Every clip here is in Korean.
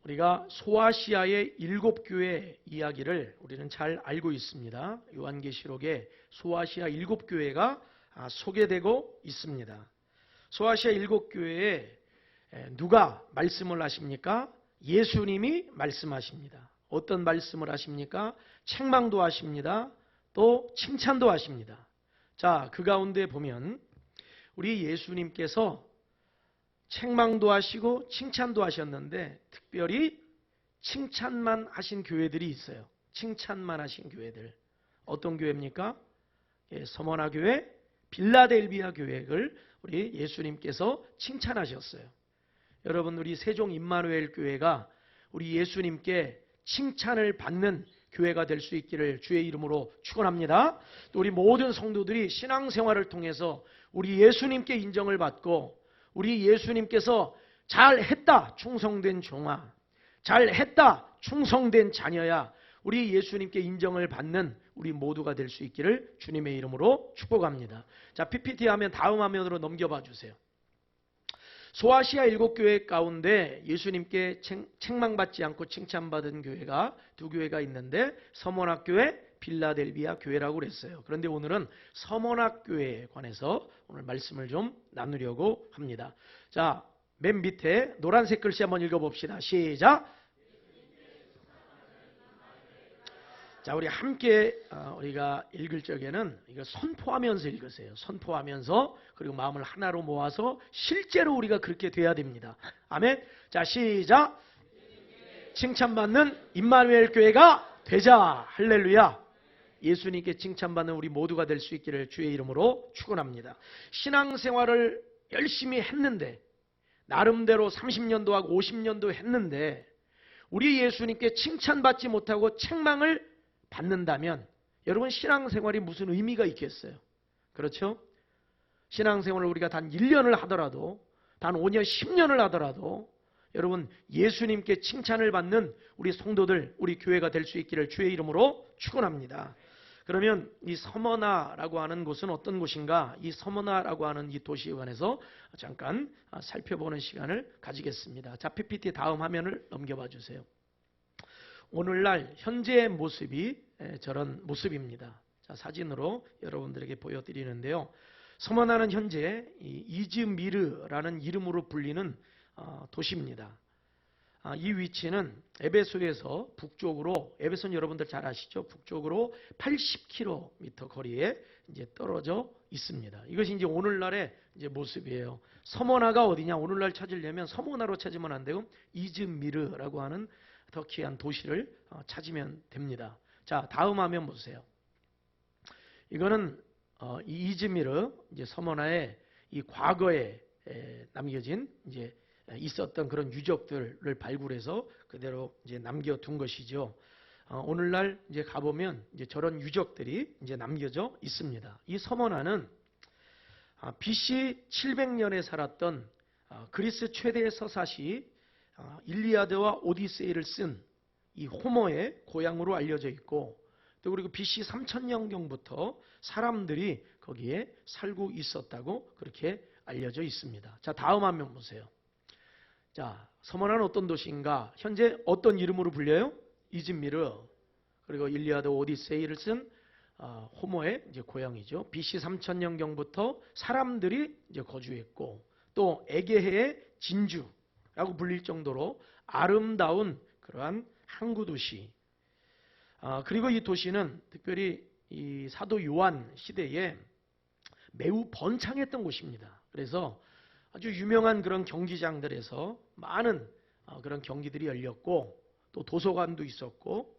우리가 소아시아의 7교회 이야기를 우리는 잘 알고 있습니다. 요한계시록에 소아시아 7교회가 소개되고 있습니다. 소아시아 7교회에 누가 말씀을 하십니까? 예수님이 말씀하십니다. 어떤 말씀을 하십니까? 책망도 하십니다. 또 칭찬도 하십니다. 자, 그 가운데 보면 우리 예수님께서 책망도 하시고 칭찬도 하셨는데 특별히 칭찬만 하신 교회들이 있어요. 칭찬만 하신 교회들. 어떤 교회입니까? 서머나 교회, 빌라델비아 교회를 우리 예수님께서 칭찬하셨어요. 여러분, 우리 세종 임마누엘 교회가 우리 예수님께 칭찬을 받는 교회가 될 수 있기를 주의 이름으로 축원합니다. 또 우리 모든 성도들이 신앙생활을 통해서 우리 예수님께 인정을 받고 우리 예수님께서 잘했다 충성된 종아, 잘했다 충성된 자녀야, 우리 예수님께 인정을 받는 우리 모두가 될 수 있기를 주님의 이름으로 축복합니다. 자, PPT 화면 다음 화면으로 넘겨봐 주세요. 소아시아 7교회 가운데 예수님께 책망받지 않고 칭찬받은 교회가 두 교회가 있는데 서머나 교회, 빌라델비아 교회라고 그랬어요. 그런데 오늘은 서머나 교회에 관해서 오늘 말씀을 좀 나누려고 합니다. 자, 맨 밑에 노란색 글씨 한번 읽어봅시다. 시작. 자, 우리 함께 우리가 읽을 적에는 이거 선포하면서 읽으세요. 선포하면서, 그리고 마음을 하나로 모아서 실제로 우리가 그렇게 돼야 됩니다. 아멘. 자, 시작. 칭찬받는 임마누엘 교회가 되자. 할렐루야. 예수님께 칭찬받는 우리 모두가 될 수 있기를 주의 이름으로 축원합니다. 신앙생활을 열심히 했는데, 나름대로 30년도 하고 50년도 했는데 우리 예수님께 칭찬받지 못하고 책망을 받는다면 여러분, 신앙생활이 무슨 의미가 있겠어요? 그렇죠? 신앙생활을 우리가 단 1년을 하더라도, 단 5년, 10년을 하더라도 여러분, 예수님께 칭찬을 받는 우리 성도들, 우리 교회가 될 수 있기를 주의 이름으로 축원합니다. 그러면 이 서머나라고 하는 곳은 어떤 곳인가? 이 서머나라고 하는 이 도시에 관해서 잠깐 살펴보는 시간을 가지겠습니다. 자, PPT 다음 화면을 넘겨봐 주세요. 오늘날 현재의 모습이 저런 모습입니다. 자, 사진으로 여러분들에게 보여드리는데요. 서머나는 현재 이즈미르라는 이름으로 불리는 도시입니다. 이 위치는 에베소에서 북쪽으로, 에베소는 여러분들 잘 아시죠? 북쪽으로 80km 거리에 이제 떨어져 있습니다. 이것이 이제 오늘날의 이제 모습이에요. 서머나가 어디냐? 오늘날 찾으려면 서머나로 찾으면 안 되고 이즈미르라고 하는 터키한 도시를 찾으면 됩니다. 자, 다음 화면 보세요. 이거는 이 이즈미르, 이제 서머나의 이 과거에 남겨진 이제 있었던 그런 유적들을 발굴해서 그대로 이제 남겨둔 것이죠. 오늘날 이제 가보면 이제 저런 유적들이 이제 남겨져 있습니다. 이 서머나는 BC 700년에 살았던 그리스 최대의 서사시 일리아드와 오디세이를 쓴 이 호머의 고향으로 알려져 있고, 또 그리고 BC 3000년경부터 사람들이 거기에 살고 있었다고 그렇게 알려져 있습니다. 자, 다음 화면 보세요. 자, 서머나는 어떤 도시인가? 현재 어떤 이름으로 불려요? 이즈미르. 그리고 일리아드 오디세이를 쓴 호머의 이제 고향이죠. BC 3000년경부터 사람들이 이제 거주했고, 또 에게해의 진주라고 불릴 정도로 아름다운 그러한 항구 도시. 그리고 이 도시는 특별히 이 사도 요한 시대에 매우 번창했던 곳입니다. 그래서 아주 유명한 그런 경기장들에서 많은 그런 경기들이 열렸고, 또 도서관도 있었고,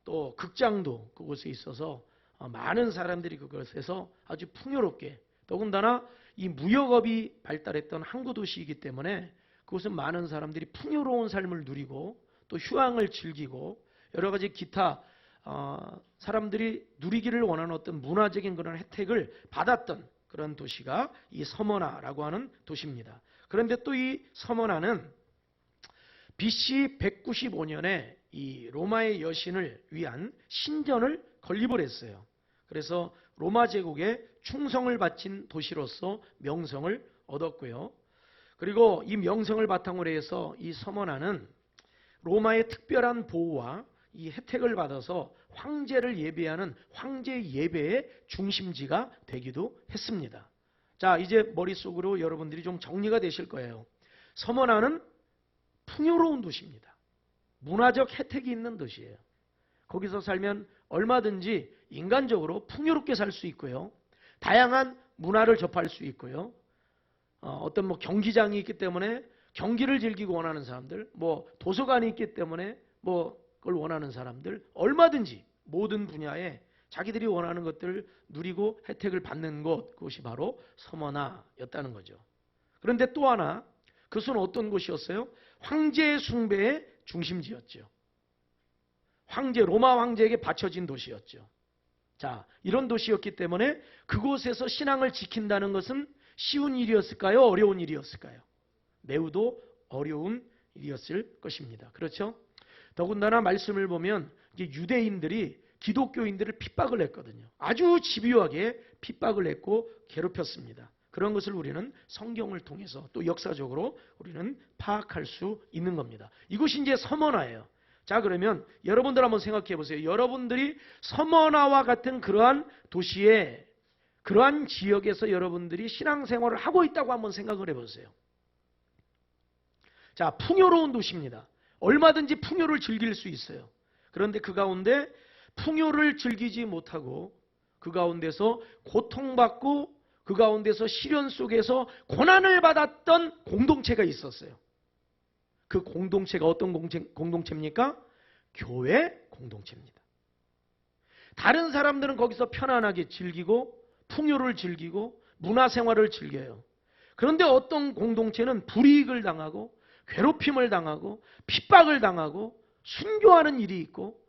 또 극장도 그곳에 있어서 많은 사람들이 그곳에서 아주 풍요롭게, 더군다나 이 무역업이 발달했던 항구 도시이기 때문에 그곳은 많은 사람들이 풍요로운 삶을 누리고 또 휴양을 즐기고 여러 가지 기타 사람들이 누리기를 원하는 어떤 문화적인 그런 혜택을 받았던 그런 도시가 이 서머나라고 하는 도시입니다. 그런데 또 이 서머나는 BC 195년에 이 로마의 여신을 위한 신전을 건립을 했어요. 그래서 로마 제국에 충성을 바친 도시로서 명성을 얻었고요. 그리고 이 명성을 바탕으로 해서 이 서머나는 로마의 특별한 보호와 이 혜택을 받아서 황제를 예배하는 황제 예배의 중심지가 되기도 했습니다. 자, 이제 머릿속으로 여러분들이 좀 정리가 되실 거예요. 서머나는 풍요로운 도시입니다. 문화적 혜택이 있는 도시예요. 거기서 살면 얼마든지 인간적으로 풍요롭게 살 수 있고요. 다양한 문화를 접할 수 있고요. 어떤 경기장이 있기 때문에 경기를 즐기고 원하는 사람들, 도서관이 있기 때문에 그걸 원하는 사람들, 얼마든지 모든 분야에 자기들이 원하는 것들을 누리고 혜택을 받는 곳, 그것이 바로 서머나였다는 거죠. 그런데 또 하나, 그것은 어떤 곳이었어요? 황제 숭배의 중심지였죠. 로마 황제에게 바쳐진 도시였죠. 자, 이런 도시였기 때문에 그곳에서 신앙을 지킨다는 것은 쉬운 일이었을까요? 어려운 일이었을까요? 매우도 어려운 일이었을 것입니다. 그렇죠? 더군다나 말씀을 보면 유대인들이 기독교인들을 핍박을 했거든요. 아주 집요하게 핍박을 했고 괴롭혔습니다. 그런 것을 우리는 성경을 통해서 또 역사적으로 우리는 파악할 수 있는 겁니다. 이것이 이제 서머나예요. 자, 그러면 여러분들 한번 생각해 보세요. 여러분들이 서머나와 같은 그러한 도시에, 그러한 지역에서 여러분들이 신앙생활을 하고 있다고 한번 생각을 해 보세요. 자, 풍요로운 도시입니다. 얼마든지 풍요를 즐길 수 있어요. 그런데 그 가운데 풍요를 즐기지 못하고 그 가운데서 고통받고 그 가운데서 시련 속에서 고난을 받았던 공동체가 있었어요. 그 공동체가 어떤 공동체입니까? 교회 공동체입니다. 다른 사람들은 거기서 편안하게 즐기고 풍요를 즐기고 문화생활을 즐겨요. 그런데 어떤 공동체는 불이익을 당하고 괴롭힘을 당하고 핍박을 당하고 순교하는 일이 있고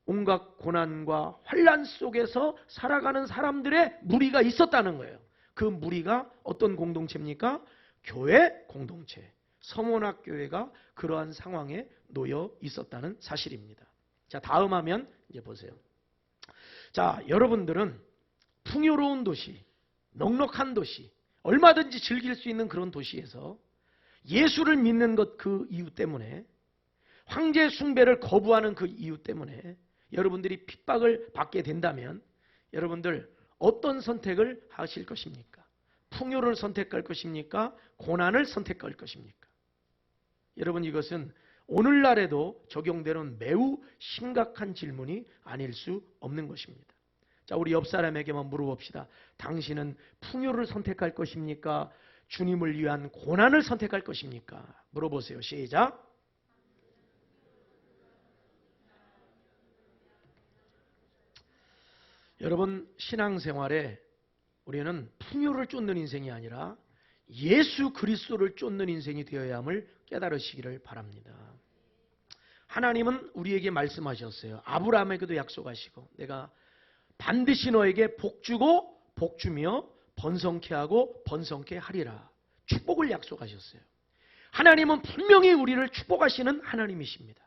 온갖 고난과 환난 속에서 살아가는 사람들의 무리가 있었다는 거예요. 그 무리가 어떤 공동체입니까? 교회 공동체. 서머나 교회가 그러한 상황에 놓여 있었다는 사실입니다. 자, 다음 화면 이제 보세요. 자, 여러분들은 풍요로운 도시, 넉넉한 도시, 얼마든지 즐길 수 있는 그런 도시에서 예수를 믿는 것 그 이유 때문에, 황제 숭배를 거부하는 그 이유 때문에 여러분들이 핍박을 받게 된다면 여러분들 어떤 선택을 하실 것입니까? 풍요를 선택할 것입니까? 고난을 선택할 것입니까? 여러분, 이것은 오늘날에도 적용되는 매우 심각한 질문이 아닐 수 없는 것입니다. 자, 우리 옆 사람에게만 물어봅시다. 당신은 풍요를 선택할 것입니까? 주님을 위한 고난을 선택할 것입니까? 물어보세요. 시작. 여러분, 신앙생활에 우리는 풍요를 쫓는 인생이 아니라 예수 그리스도를 쫓는 인생이 되어야 함을 깨달으시기를 바랍니다. 하나님은 우리에게 말씀하셨어요. 아브라함에게도 약속하시고 내가 반드시 너에게 복주고 복주며 번성케 하고 번성케 하리라. 축복을 약속하셨어요. 하나님은 분명히 우리를 축복하시는 하나님이십니다.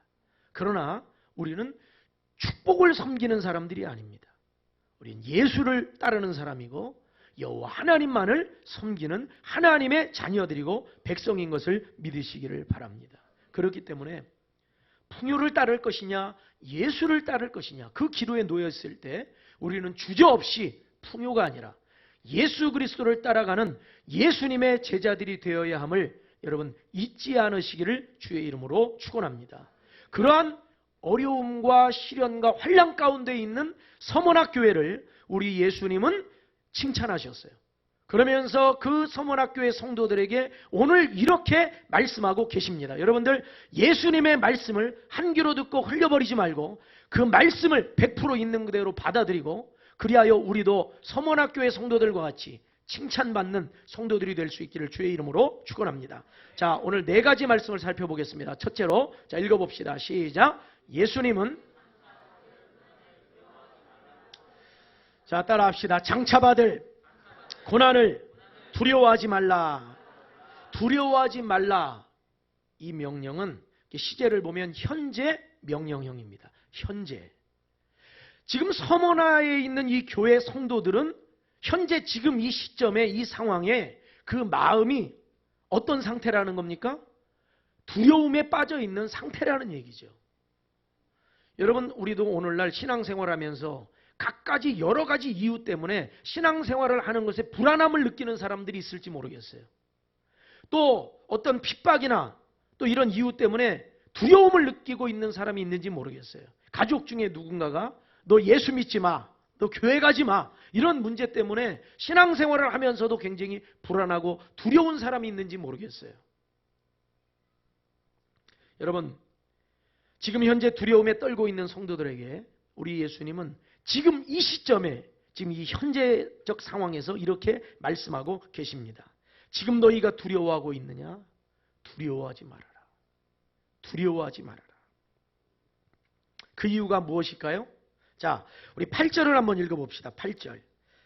그러나 우리는 축복을 섬기는 사람들이 아닙니다. 우리는 예수를 따르는 사람이고 여호와 하나님만을 섬기는 하나님의 자녀들이고 백성인 것을 믿으시기를 바랍니다. 그렇기 때문에 풍요를 따를 것이냐 예수를 따를 것이냐 그 기로에 놓였을 때 우리는 주저없이 풍요가 아니라 예수 그리스도를 따라가는 예수님의 제자들이 되어야 함을 여러분 잊지 않으시기를 주의 이름으로 축원합니다. 그러한 어려움과 시련과 환난 가운데 있는 서머나 교회를 우리 예수님은 칭찬하셨어요. 그러면서 그 서머나 교회 성도들에게 오늘 이렇게 말씀하고 계십니다. 여러분들 예수님의 말씀을 한 귀로 듣고 흘려버리지 말고 그 말씀을 100% 있는 그대로 받아들이고 그리하여 우리도 서머나 교회 성도들과 같이 칭찬받는 성도들이 될 수 있기를 주의 이름으로 축원합니다. 자, 오늘 4가지 말씀을 살펴보겠습니다. 첫째로 자 읽어봅시다. 시작. 예수님은 자 따라합시다. 장차받을 고난을 두려워하지 말라. 두려워하지 말라. 이 명령은 시제를 보면 현재 명령형입니다. 현재. 지금 서머나에 있는 이 교회 성도들은 현재 지금 이 시점에 이 상황에 그 마음이 어떤 상태라는 겁니까? 두려움에 빠져 있는 상태라는 얘기죠. 여러분, 우리도 오늘날 신앙생활하면서 갖가지 여러 가지 이유 때문에 신앙생활을 하는 것에 불안함을 느끼는 사람들이 있을지 모르겠어요. 또 어떤 핍박이나 또 이런 이유 때문에 두려움을 느끼고 있는 사람이 있는지 모르겠어요. 가족 중에 누군가가 너 예수 믿지 마, 너 교회 가지 마, 이런 문제 때문에 신앙생활을 하면서도 굉장히 불안하고 두려운 사람이 있는지 모르겠어요. 여러분, 지금 현재 두려움에 떨고 있는 성도들에게 우리 예수님은 지금 이 시점에, 지금 이 현재적 상황에서 이렇게 말씀하고 계십니다. 지금 너희가 두려워하고 있느냐? 두려워하지 말아라. 두려워하지 말아라. 그 이유가 무엇일까요? 자, 우리 8절을 한번 읽어봅시다. 8절.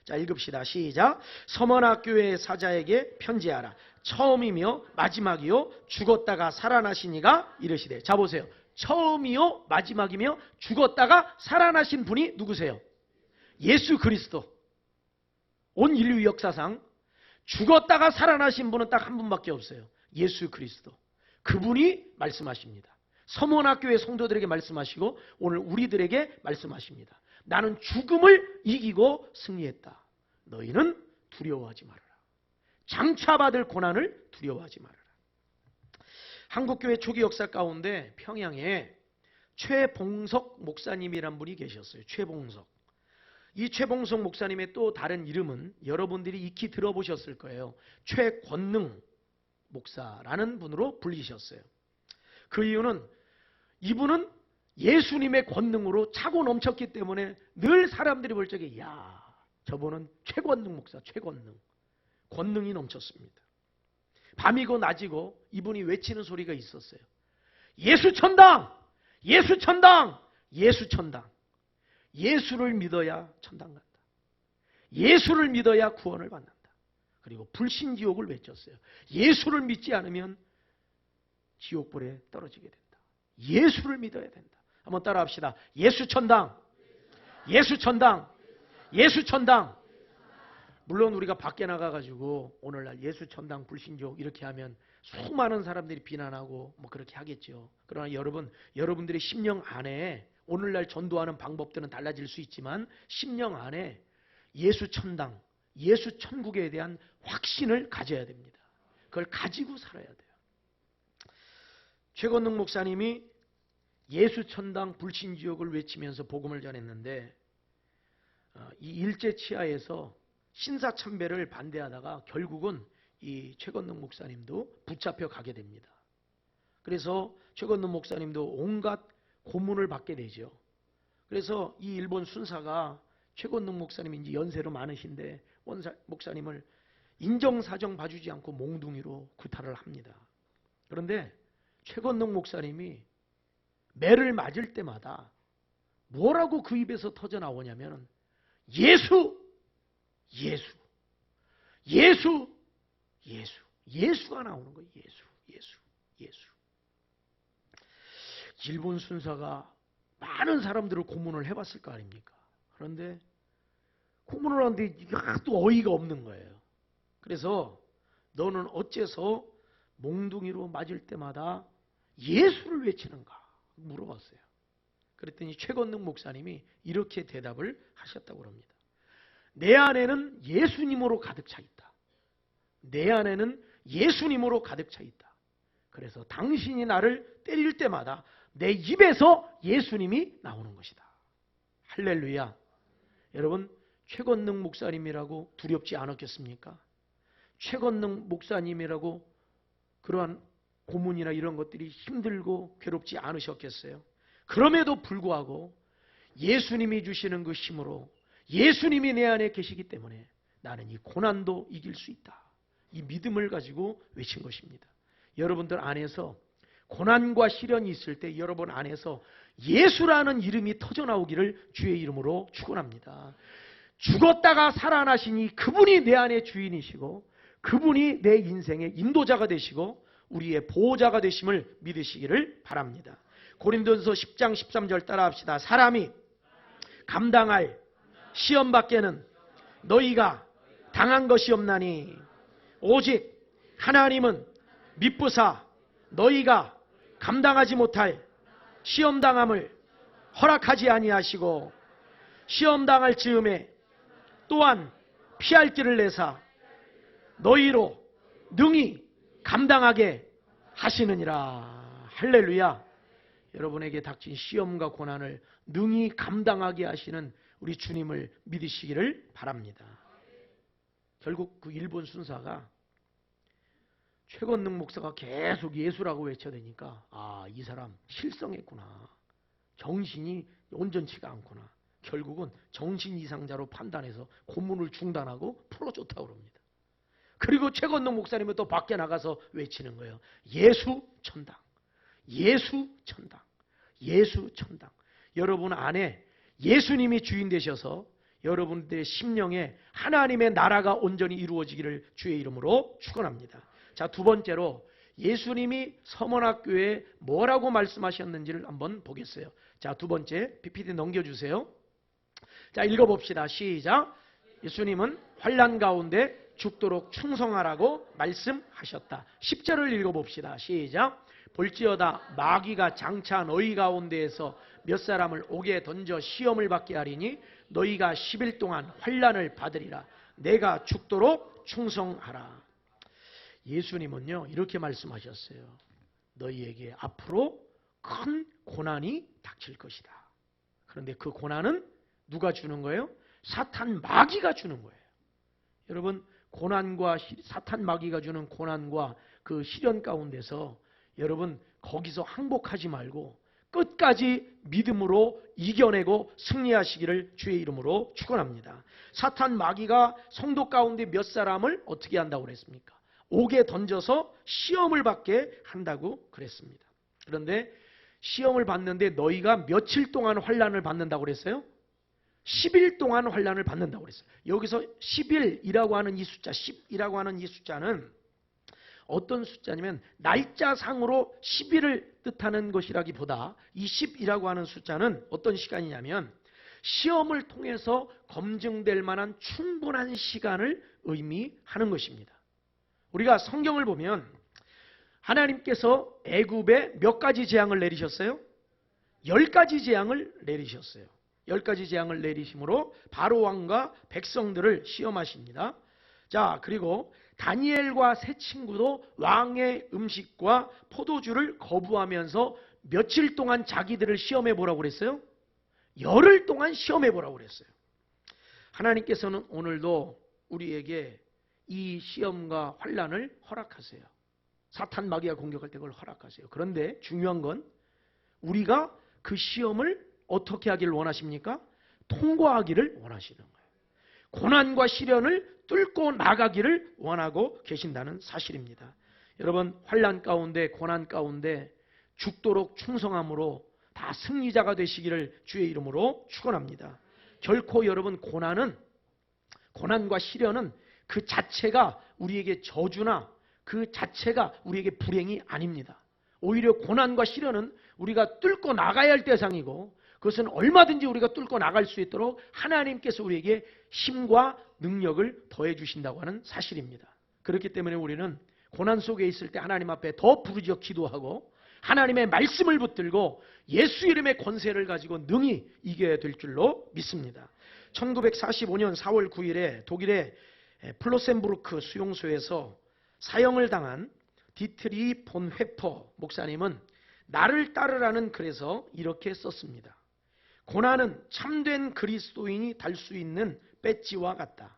자, 읽읍시다. 시작. 서머나 교회의 사자에게 편지하라. 처음이며 마지막이요 죽었다가 살아나신 이가 이르시되. 자, 보세요. 처음이요 마지막이며 죽었다가 살아나신 분이 누구세요? 예수 그리스도. 온 인류 역사상 죽었다가 살아나신 분은 딱 한 분밖에 없어요. 예수 그리스도. 그분이 말씀하십니다. 서머나교회 성도들에게 말씀하시고 오늘 우리들에게 말씀하십니다. 나는 죽음을 이기고 승리했다. 너희는 두려워하지 말아라. 장차받을 고난을 두려워하지 말아라. 한국교회 초기 역사 가운데 평양에 최봉석 목사님이란 분이 계셨어요. 최봉석. 이 최봉석 목사님의 또 다른 이름은 여러분들이 익히 들어보셨을 거예요. 최권능 목사라는 분으로 불리셨어요. 그 이유는 이분은 예수님의 권능으로 차고 넘쳤기 때문에 늘 사람들이 볼 적에 야, 저분은 최권능 목사, 최권능. 권능이 넘쳤습니다. 밤이고 낮이고 이분이 외치는 소리가 있었어요. 예수 천당! 예수 천당! 예수 천당! 예수를 믿어야 천당 간다. 예수를 믿어야 구원을 받는다. 그리고 불신지옥을 외쳤어요. 예수를 믿지 않으면 지옥불에 떨어지게 된다. 예수를 믿어야 된다. 한번 따라합시다. 예수 천당! 예수 천당! 예수 천당! 물론 우리가 밖에 나가가지고 오늘날 예수 천당 불신지옥 이렇게 하면 수많은 사람들이 비난하고 뭐 그렇게 하겠죠. 그러나 여러분들의 심령 안에 오늘날 전도하는 방법들은 달라질 수 있지만 심령 안에 예수 천당, 예수 천국에 대한 확신을 가져야 됩니다. 그걸 가지고 살아야 돼요. 최건능 목사님이 예수 천당 불신지옥을 외치면서 복음을 전했는데 이 일제 치하에서 신사참배를 반대하다가 결국은 이 최건능 목사님도 붙잡혀 가게 됩니다. 그래서 최건능 목사님도 온갖 고문을 받게 되죠. 그래서 이 일본 순사가 최건능 목사님이 이제 연세로 많으신데 목사님을 인정사정 봐주지 않고 몽둥이로 구타를 합니다. 그런데 최건능 목사님이 매를 맞을 때마다 뭐라고 그 입에서 터져 나오냐면 예수! 예수! 예수! 예수! 예수가 나오는 거예요. 예수! 예수! 예수! 일본 순사가 많은 사람들을 고문을 해봤을 거 아닙니까? 그런데 고문을 하는데 이게 또 어이가 없는 거예요. 그래서 너는 어째서 몽둥이로 맞을 때마다 예수를 외치는가? 물어봤어요. 그랬더니 최건능 목사님이 이렇게 대답을 하셨다고 합니다. 내 안에는 예수님으로 가득 차 있다. 내 안에는 예수님으로 가득 차 있다. 그래서 당신이 나를 때릴 때마다 내 입에서 예수님이 나오는 것이다. 할렐루야. 여러분, 최건능 목사님이라고 두렵지 않았겠습니까? 최건능 목사님이라고 그러한 고문이나 이런 것들이 힘들고 괴롭지 않으셨겠어요? 그럼에도 불구하고 예수님이 주시는 그 힘으로 예수님이 내 안에 계시기 때문에 나는 이 고난도 이길 수 있다. 이 믿음을 가지고 외친 것입니다. 여러분들 안에서 고난과 시련이 있을 때 여러분 안에서 예수라는 이름이 터져나오기를 주의 이름으로 축원합니다. 죽었다가 살아나시니 그분이 내 안의 주인이시고 그분이 내 인생의 인도자가 되시고 우리의 보호자가 되심을 믿으시기를 바랍니다. 고린도전서 10장 13절 따라합시다. 사람이 감당할 시험 밖에는 너희가 당한 것이 없나니 오직 하나님은 미쁘사 너희가 감당하지 못할 시험당함을 허락하지 아니하시고 시험당할 즈음에 또한 피할 길을 내사 너희로 능히 감당하게 하시느니라. 할렐루야. 여러분에게 닥친 시험과 고난을 능히 감당하게 하시는 우리 주님을 믿으시기를 바랍니다. 결국 그 일본 순사가 최건능 목사가 계속 예수라고 외쳐대니까 이 사람 실성했구나. 정신이 온전치가 않구나. 결국은 정신 이상자로 판단해서 고문을 중단하고 풀어줬다고 그럽니다. 그리고 최건능 목사님은 또 밖에 나가서 외치는 거예요. 예수 천당. 예수 천당. 예수 천당. 여러분 안에 예수님이 주인 되셔서 여러분들의 심령에 하나님의 나라가 온전히 이루어지기를 주의 이름으로 축원합니다. 자, 두 번째로 예수님이 서문학교에 뭐라고 말씀하셨는지를 한번 보겠어요. 자, 두 번째 PPT 넘겨주세요. 자, 읽어봅시다. 시작. 예수님은 환난 가운데 죽도록 충성하라고 말씀하셨다. 10절을 읽어봅시다. 시작. 볼지어다 마귀가 장차 너희 가운데에서 몇 사람을 옥에 던져 시험을 받게 하리니 너희가 10일 동안 환난을 받으리라. 내가 죽도록 충성하라. 예수님은요 이렇게 말씀하셨어요. 너희에게 앞으로 큰 고난이 닥칠 것이다. 그런데 그 고난은 누가 주는 거예요? 사탄 마귀가 주는 거예요. 여러분, 고난과 사탄 마귀가 주는 고난과 그 시련 가운데서 여러분 거기서 항복하지 말고 끝까지 믿음으로 이겨내고 승리하시기를 주의 이름으로 축원합니다. 사탄 마귀가 성도 가운데 몇 사람을 어떻게 한다고 그랬습니까? 옥에 던져서 시험을 받게 한다고 그랬습니다. 그런데 시험을 받는데 너희가 며칠 동안 환난을 받는다고 그랬어요? 10일 동안 환난을 받는다고 그랬어요. 여기서 10일이라고 하는 이 숫자, 10이라고 하는 이 숫자는 어떤 숫자냐면 날짜상으로 10일을 뜻하는 것이라기보다 이 10이라고 하는 숫자는 어떤 시간이냐면 시험을 통해서 검증될 만한 충분한 시간을 의미하는 것입니다. 우리가 성경을 보면 하나님께서 애굽에 몇 가지 재앙을 내리셨어요? 10가지 재앙을 내리셨어요. 10가지 재앙을 내리심으로 바로 왕과 백성들을 시험하십니다. 자, 그리고 다니엘과 세 친구도 왕의 음식과 포도주를 거부하면서 며칠 동안 자기들을 시험해 보라고 그랬어요? 열흘 동안 시험해 보라고 그랬어요. 하나님께서는 오늘도 우리에게 이 시험과 환난을 허락하세요. 사탄 마귀가 공격할 때 그걸 허락하세요. 그런데 중요한 건 우리가 그 시험을 어떻게 하기를 원하십니까? 통과하기를 원하시는 거예요. 고난과 시련을 뚫고 나가기를 원하고 계신다는 사실입니다. 여러분, 환난 가운데 고난 가운데 죽도록 충성함으로 다 승리자가 되시기를 주의 이름으로 축원합니다. 결코 여러분 고난과 시련은 그 자체가 우리에게 저주나 그 자체가 우리에게 불행이 아닙니다. 오히려 고난과 시련은 우리가 뚫고 나가야 할 대상이고 그것은 얼마든지 우리가 뚫고 나갈 수 있도록 하나님께서 우리에게 힘과 능력을 더해 주신다고 하는 사실입니다. 그렇기 때문에 우리는 고난 속에 있을 때 하나님 앞에 더 부르짖어 기도하고 하나님의 말씀을 붙들고 예수 이름의 권세를 가지고 능히 이겨야 될 줄로 믿습니다. 1945년 4월 9일에 독일의 플로센부르크 수용소에서 사형을 당한 디트리 본 회퍼 목사님은 나를 따르라는 글에서 이렇게 썼습니다. 고난은 참된 그리스도인이 달 수 있는 배지와 같다.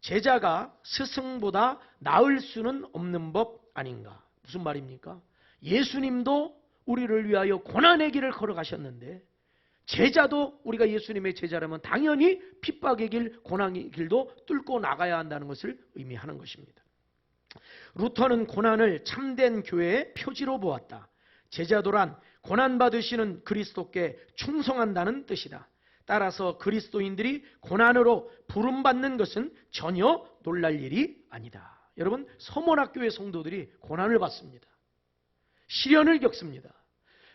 제자가 스승보다 나을 수는 없는 법 아닌가. 무슨 말입니까? 예수님도 우리를 위하여 고난의 길을 걸어가셨는데 제자도 우리가 예수님의 제자라면 당연히 핍박의 길, 고난의 길도 뚫고 나가야 한다는 것을 의미하는 것입니다. 루터는 고난을 참된 교회의 표지로 보았다. 제자도란 고난받으시는 그리스도께 충성한다는 뜻이다. 따라서 그리스도인들이 고난으로 부름받는 것은 전혀 놀랄 일이 아니다. 여러분, 서문학교의 성도들이 고난을 받습니다. 시련을 겪습니다.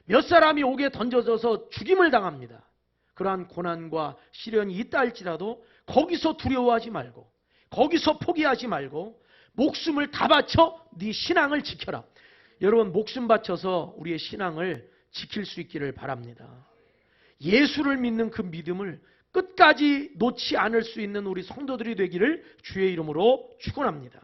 몇 사람이 옥에 던져져서 죽임을 당합니다. 그러한 고난과 시련이 있다 할지라도 거기서 두려워하지 말고 거기서 포기하지 말고 목숨을 다 바쳐 네 신앙을 지켜라. 여러분 목숨 바쳐서 우리의 신앙을 지킬 수 있기를 바랍니다. 예수를 믿는 그 믿음을 끝까지 놓지 않을 수 있는 우리 성도들이 되기를 주의 이름으로 축원합니다.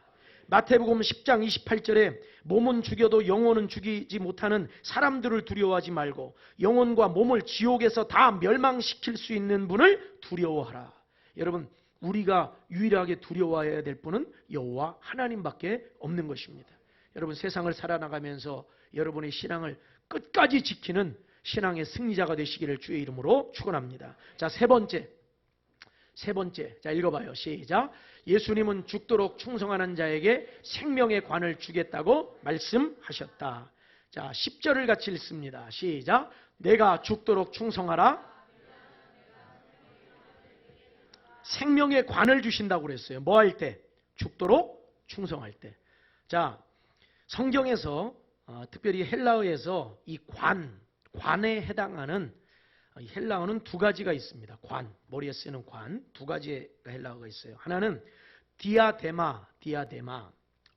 마태복음 10장 28절에 몸은 죽여도 영혼은 죽이지 못하는 사람들을 두려워하지 말고 영혼과 몸을 지옥에서 다 멸망시킬 수 있는 분을 두려워하라. 여러분, 우리가 유일하게 두려워해야 될 분은 여호와 하나님밖에 없는 것입니다. 여러분, 세상을 살아나가면서 여러분의 신앙을 끝까지 지키는 신앙의 승리자가 되시기를 주의 이름으로 축원합니다. 자, 세 번째. 자, 읽어봐요. 시작. 예수님은 죽도록 충성하는 자에게 생명의 관을 주겠다고 말씀하셨다. 자, 10절을 같이 읽습니다. 시작. 내가 죽도록 충성하라. 생명의 관을 주신다고 그랬어요. 뭐 할 때? 죽도록 충성할 때. 자, 성경에서 특별히 헬라어에서 이 관에 해당하는 헬라어는 두 가지가 있습니다. 관, 머리에 쓰는 관, 두 가지의 헬라어가 있어요. 하나는 디아데마,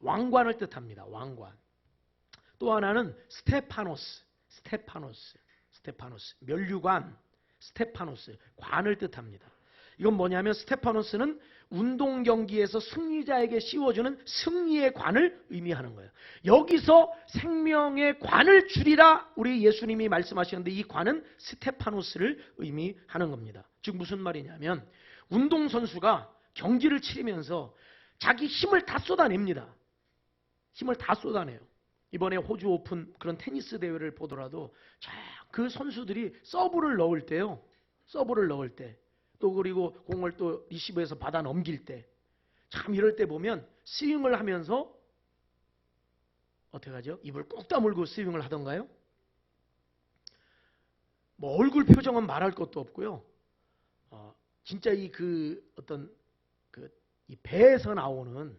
왕관을 뜻합니다. 왕관. 또 하나는 스테파노스, 면류관, 스테파노스, 관을 뜻합니다. 이건 뭐냐면 스테파노스는 운동 경기에서 승리자에게 씌워주는 승리의 관을 의미하는 거예요. 여기서 생명의 관을 주리라 우리 예수님이 말씀하시는데 이 관은 스테파노스를 의미하는 겁니다. 즉 무슨 말이냐면 운동선수가 경기를 치르면서 자기 힘을 다 쏟아냅니다. 힘을 다 쏟아내요. 이번에 호주 오픈 그런 테니스 대회를 보더라도 그 선수들이 서브를 넣을 때요. 또 그리고 공을 또 리시브에서 받아 넘길 때 참 이럴 때 보면 스윙을 하면서 어떻게 하죠? 입을 꾹 다물고 스윙을 하던가요? 뭐 얼굴 표정은 말할 것도 없고요. 진짜 이 배에서 나오는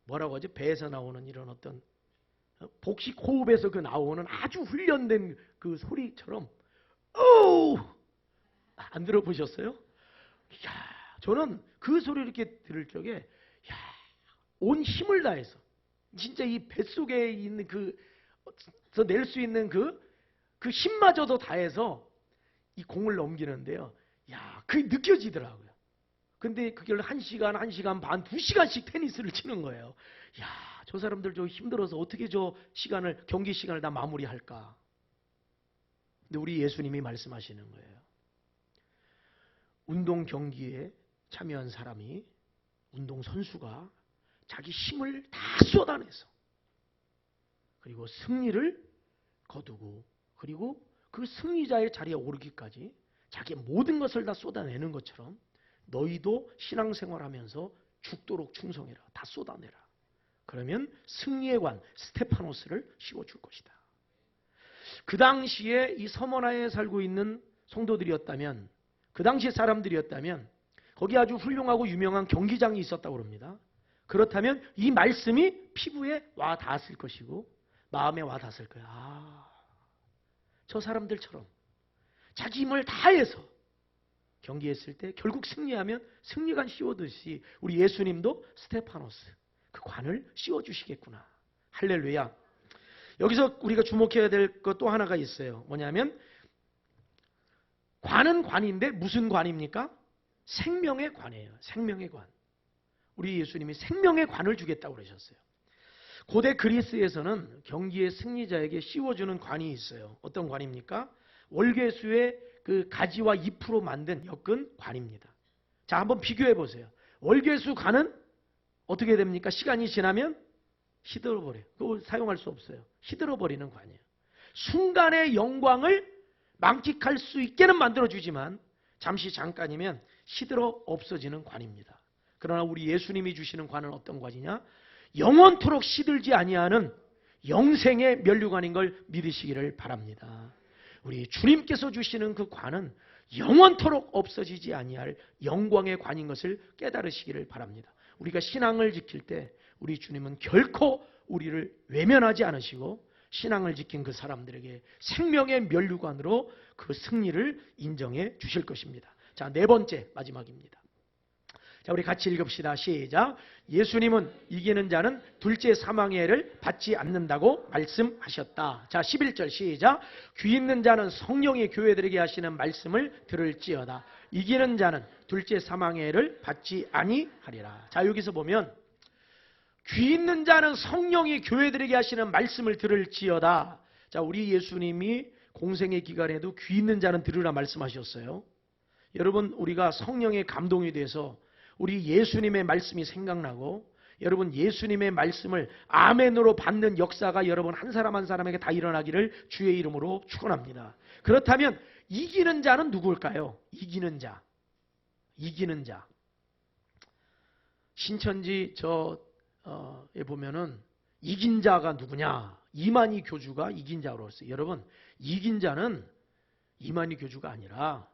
뭐라고 하죠? 배에서 나오는 이런 어떤 복식 호흡에서 나오는 아주 훈련된 그 소리처럼 안 들어보셨어요? 이야, 저는 그 소리 이렇게 들을 적에 온 힘을 다해서 진짜 이 뱃속에 있는 낼 수 있는 그 힘마저도 다해서 이 공을 넘기는데요. 그게 느껴지더라고요. 근데 그걸 1시간 반, 2시간씩 테니스를 치는 거예요. 저 사람들 저 힘들어서 어떻게 저 경기 시간을 다 마무리할까? 근데 우리 예수님이 말씀하시는 거예요. 운동 경기에 참여한 사람이, 운동 선수가 자기 힘을 다 쏟아내서 그리고 승리를 거두고 그리고 그 승리자의 자리에 오르기까지 자기의 모든 것을 다 쏟아내는 것처럼 너희도 신앙생활하면서 죽도록 충성해라. 다 쏟아내라. 그러면 승리의 관 스테파노스를 씌워줄 것이다. 그 당시에 이 서머나에 살고 있는 성도들이었다면, 그 당시 사람들이었다면 거기 아주 훌륭하고 유명한 경기장이 있었다고 합니다. 그렇다면 이 말씀이 피부에 와 닿았을 것이고 마음에 와 닿았을 거야. 저 사람들처럼 자기 힘을 다해서 경기했을 때 결국 승리하면 승리관 씌워듯이 우리 예수님도 스테파노스 그 관을 씌워주시겠구나. 할렐루야. 여기서 우리가 주목해야 될 것 또 하나가 있어요. 뭐냐면 관은 관인데 무슨 관입니까? 생명의 관이에요. 생명의 관. 우리 예수님이 생명의 관을 주겠다고 그러셨어요. 고대 그리스에서는 경기의 승리자에게 씌워주는 관이 있어요. 어떤 관입니까? 월계수의 그 가지와 잎으로 만든 엮은 관입니다. 자, 한번 비교해 보세요. 월계수 관은 어떻게 됩니까? 시간이 지나면 시들어버려요. 그거 사용할 수 없어요. 시들어버리는 관이에요. 순간의 영광을 만끽할 수 있게는 만들어주지만 잠깐이면 시들어 없어지는 관입니다. 그러나 우리 예수님이 주시는 관은 어떤 관이냐? 영원토록 시들지 아니하는 영생의 면류관인 걸 믿으시기를 바랍니다. 우리 주님께서 주시는 그 관은 영원토록 없어지지 아니할 영광의 관인 것을 깨달으시기를 바랍니다. 우리가 신앙을 지킬 때 우리 주님은 결코 우리를 외면하지 않으시고 신앙을 지킨 그 사람들에게 생명의 면류관으로 그 승리를 인정해 주실 것입니다. 자, 네 번째 마지막입니다. 자, 우리 같이 읽읍시다. 시작. 예수님은 이기는 자는 둘째 사망의 해를 받지 않는다고 말씀하셨다. 자, 11절 시작. 귀 있는 자는 성령이 교회들에게 하시는 말씀을 들을지어다. 이기는 자는 둘째 사망의 해를 받지 아니하리라. 자, 여기서 보면 귀 있는 자는 성령이 교회들에게 하시는 말씀을 들을지어다. 자, 우리 예수님이 공생의 기간에도 귀 있는 자는 들으라 말씀하셨어요. 여러분, 우리가 성령의 감동이 돼서 우리 예수님의 말씀이 생각나고 여러분 예수님의 말씀을 아멘으로 받는 역사가 여러분 한 사람 한 사람에게 다 일어나기를 주의 이름으로 축원합니다. 그렇다면 이기는 자는 누구일까요? 이기는 자. 이기는 자. 신천지 에 보면은 이긴 자가 누구냐? 이만희 교주가 이긴 자로 했어요. 여러분, 이긴 자는 이만희 교주가 아니라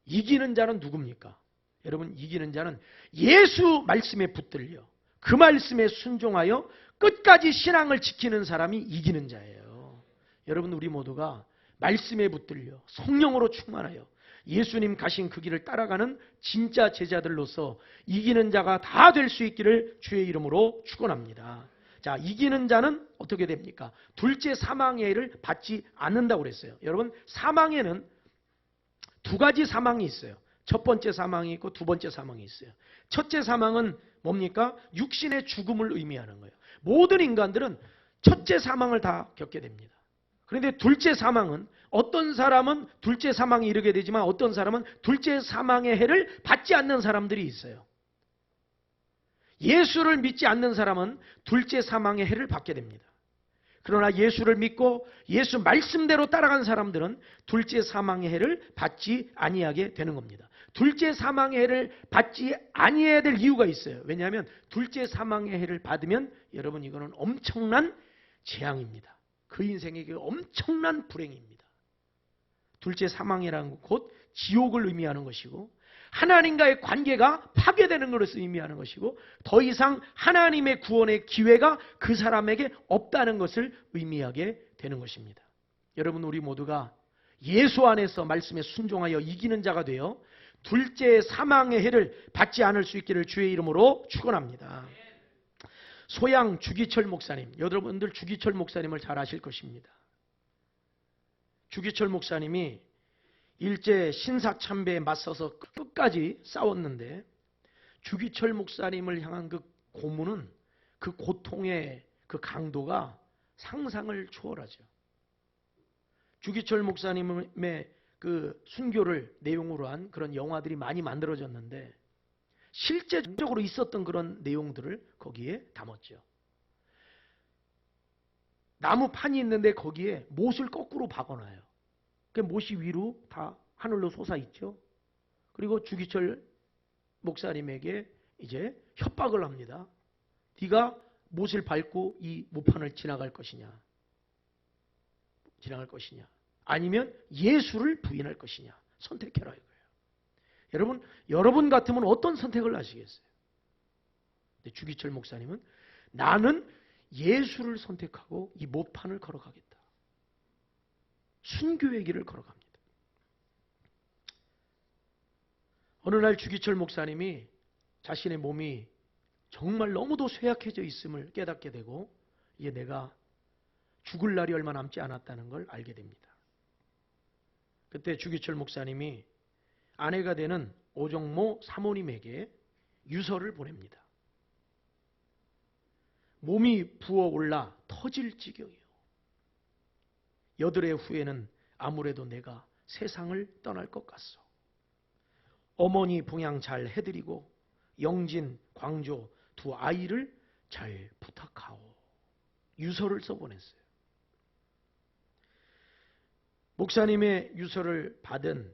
이기는 자는 누굽니까? 여러분, 이기는 자는 예수 말씀에 붙들려 그 말씀에 순종하여 끝까지 신앙을 지키는 사람이 이기는 자예요. 여러분, 우리 모두가 말씀에 붙들려 성령으로 충만하여 예수님 가신 그 길을 따라가는 진짜 제자들로서 이기는 자가 다 될 수 있기를 주의 이름으로 축원합니다. 자, 이기는 자는 어떻게 됩니까? 둘째 사망의 해를 받지 않는다고 그랬어요. 여러분, 사망에는 두 가지 사망이 있어요. 첫 번째 사망이 있고 두 번째 사망이 있어요. 첫째 사망은 뭡니까? 육신의 죽음을 의미하는 거예요. 모든 인간들은 첫째 사망을 다 겪게 됩니다. 그런데 둘째 사망은 어떤 사람은 둘째 사망에 이르게 되지만 어떤 사람은 둘째 사망의 해를 받지 않는 사람들이 있어요. 예수를 믿지 않는 사람은 둘째 사망의 해를 받게 됩니다. 그러나 예수를 믿고 예수 말씀대로 따라간 사람들은 둘째 사망의 해를 받지 아니하게 되는 겁니다. 둘째 사망의 해를 받지 아니해야 될 이유가 있어요. 왜냐하면 둘째 사망의 해를 받으면 여러분 이거는 엄청난 재앙입니다. 그 인생에게 엄청난 불행입니다. 둘째 사망이라는 것 곧 지옥을 의미하는 것이고 하나님과의 관계가 파괴되는 것을 의미하는 것이고 더 이상 하나님의 구원의 기회가 그 사람에게 없다는 것을 의미하게 되는 것입니다. 여러분, 우리 모두가 예수 안에서 말씀에 순종하여 이기는 자가 되어 둘째 사망의 해를 받지 않을 수 있기를 주의 이름으로 축원합니다. 소양 주기철 목사님, 여러분들 주기철 목사님을 잘 아실 것입니다. 주기철 목사님이 일제 신사참배에 맞서서 끝까지 싸웠는데 주기철 목사님을 향한 그 고문은 그 고통의 그 강도가 상상을 초월하죠. 주기철 목사님의 그 순교를 내용으로 한 그런 영화들이 많이 만들어졌는데 실제적으로 있었던 그런 내용들을 거기에 담았죠. 나무 판이 있는데 거기에 못을 거꾸로 박아놔요. 그 못이 위로 다 하늘로 솟아있죠. 그리고 주기철 목사님에게 이제 협박을 합니다. 네가 못을 밟고 이 못판을 지나갈 것이냐 아니면 예수를 부인할 것이냐 선택해라 이거예요. 여러분 같으면 어떤 선택을 하시겠어요? 근데 주기철 목사님은 나는 예수를 선택하고 이 못판을 걸어가겠다. 순교의 길을 걸어갑니다. 어느 날 주기철 목사님이 자신의 몸이 정말 너무도 쇠약해져 있음을 깨닫게 되고 이제 내가 죽을 날이 얼마 남지 않았다는 걸 알게 됩니다. 그때 주기철 목사님이 아내가 되는 오정모 사모님에게 유서를 보냅니다. 몸이 부어올라 터질 지경이요. 여드레 후에는 아무래도 내가 세상을 떠날 것 같소. 어머니 봉양 잘 해드리고 영진, 광조 두 아이를 잘 부탁하오. 유서를 써보냈어요. 목사님의 유서를 받은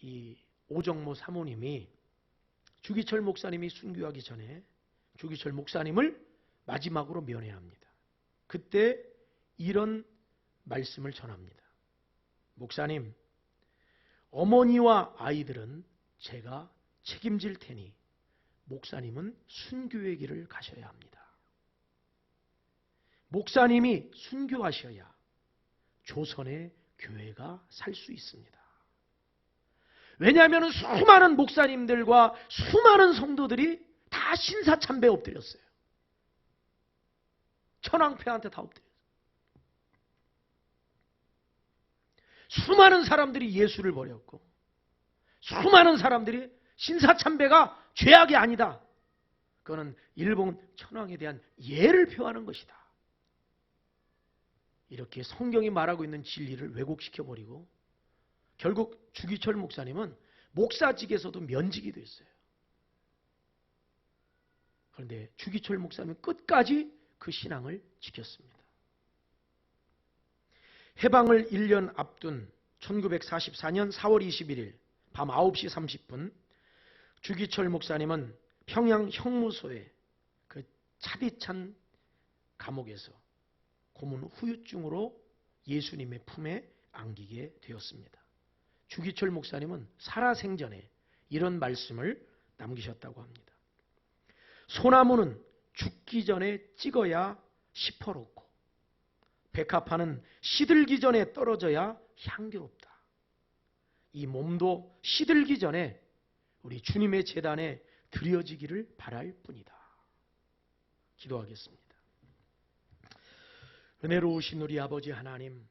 이 오정모 사모님이 주기철 목사님이 순교하기 전에 주기철 목사님을 마지막으로 면회합니다. 그때 이런 말씀을 전합니다. 목사님, 어머니와 아이들은 제가 책임질 테니 목사님은 순교의 길을 가셔야 합니다. 목사님이 순교하셔야 조선의 교회가 살 수 있습니다. 왜냐하면 수많은 목사님들과 수많은 성도들이 다 신사참배에 엎드렸어요. 천황폐한테 다 엎드렸어요. 수많은 사람들이 예수를 버렸고 수많은 사람들이 신사참배가 죄악이 아니다. 그거는 일본 천황에 대한 예를 표하는 것이다. 이렇게 성경이 말하고 있는 진리를 왜곡시켜버리고 결국 주기철 목사님은 목사직에서도 면직이 됐어요. 그런데 주기철 목사님은 끝까지 그 신앙을 지켰습니다. 해방을 1년 앞둔 1944년 4월 21일 밤 9시 30분 주기철 목사님은 평양 형무소의 그 차디찬 감옥에서 고문 후유증으로 예수님의 품에 안기게 되었습니다. 주기철 목사님은 살아생전에 이런 말씀을 남기셨다고 합니다. 소나무는 죽기 전에 찍어야 시퍼렇고 백합화는 시들기 전에 떨어져야 향기롭다. 이 몸도 시들기 전에 우리 주님의 제단에 드려지기를 바랄 뿐이다. 기도하겠습니다. 은혜로우신 우리 아버지 하나님,